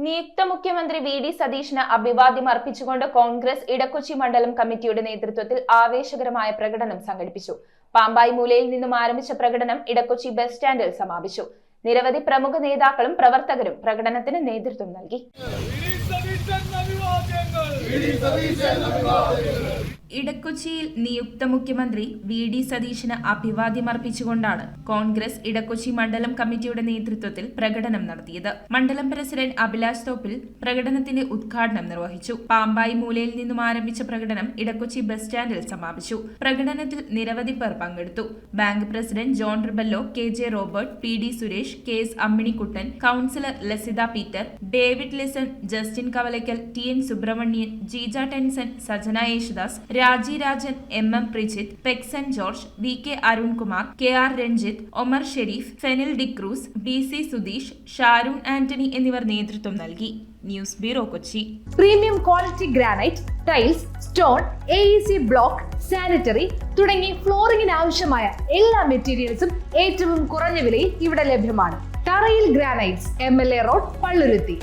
നിയുക്ത മുഖ്യമന്ത്രി വി.ഡി. സതീശന് അഭിവാദ്യം അർപ്പിച്ചുകൊണ്ട് കോൺഗ്രസ് ഇടക്കൊച്ചി മണ്ഡലം കമ്മിറ്റിയുടെ നേതൃത്വത്തിൽ ആവേശകരമായ പ്രകടനം സംഘടിപ്പിച്ചു. പാമ്പായി മൂലയിൽ നിന്നും ആരംഭിച്ച പ്രകടനം ഇടക്കൊച്ചി ബസ് സ്റ്റാൻഡിൽ സമാപിച്ചു. നിരവധി പ്രമുഖ നേതാക്കളും പ്രവർത്തകരും പ്രകടനത്തിന് നേതൃത്വം നൽകി. ഇടക്കൊച്ചിയിൽ നിയുക്ത മുഖ്യമന്ത്രി വി.ഡി. സതീശന് അഭിവാദ്യമർപ്പിച്ചുകൊണ്ടാണ് കോൺഗ്രസ് ഇടക്കൊച്ചി മണ്ഡലം കമ്മിറ്റിയുടെ നേതൃത്വത്തിൽ പ്രകടനം നടത്തിയത്. മണ്ഡലം പ്രസിഡന്റ് അഭിലാഷ് തോപ്പിൽ പ്രകടനത്തിന്റെ ഉദ്ഘാടനം നിർവഹിച്ചു. പാമ്പായി മൂലയിൽ നിന്നും ആരംഭിച്ച പ്രകടനം ഇടക്കൊച്ചി ബസ് സ്റ്റാൻഡിൽ സമാപിച്ചു. പ്രകടനത്തിൽ നിരവധി പേർ പങ്കെടുത്തു. Bank president John Rebello, K J. Robert, P D. Suresh, K S. Amminikuttan, councillor Lasitha Peter, David Lison, Justin Kavalakkal, T N. Subramanian, Jeeja Tenson, Sajana Yesudas, Raji Rajan, M M. Prijith, Pexon George, V K. Arunkumar, K R. Ranjith, Omar Sharif, Fenil D'Cruz, B C. Sudheesh, Sharoon Antony എന്നിവർ നേതൃത്വം നൽകി. News bureau, Kochi. Premium quality granite, tiles, stone, AEC block, sanitary തുടങ്ങി ഫ്ലോറിംഗിന് ആവശ്യമായ എല്ലാ മെറ്റീരിയൽസും ഏറ്റവും കുറഞ്ഞ വിലയിൽ ഇവിടെ ലഭ്യമാണ്. തറയിൽ ഗ്രാനൈറ്റ്സ്, MLA റോഡ്, പള്ളുരുത്തി.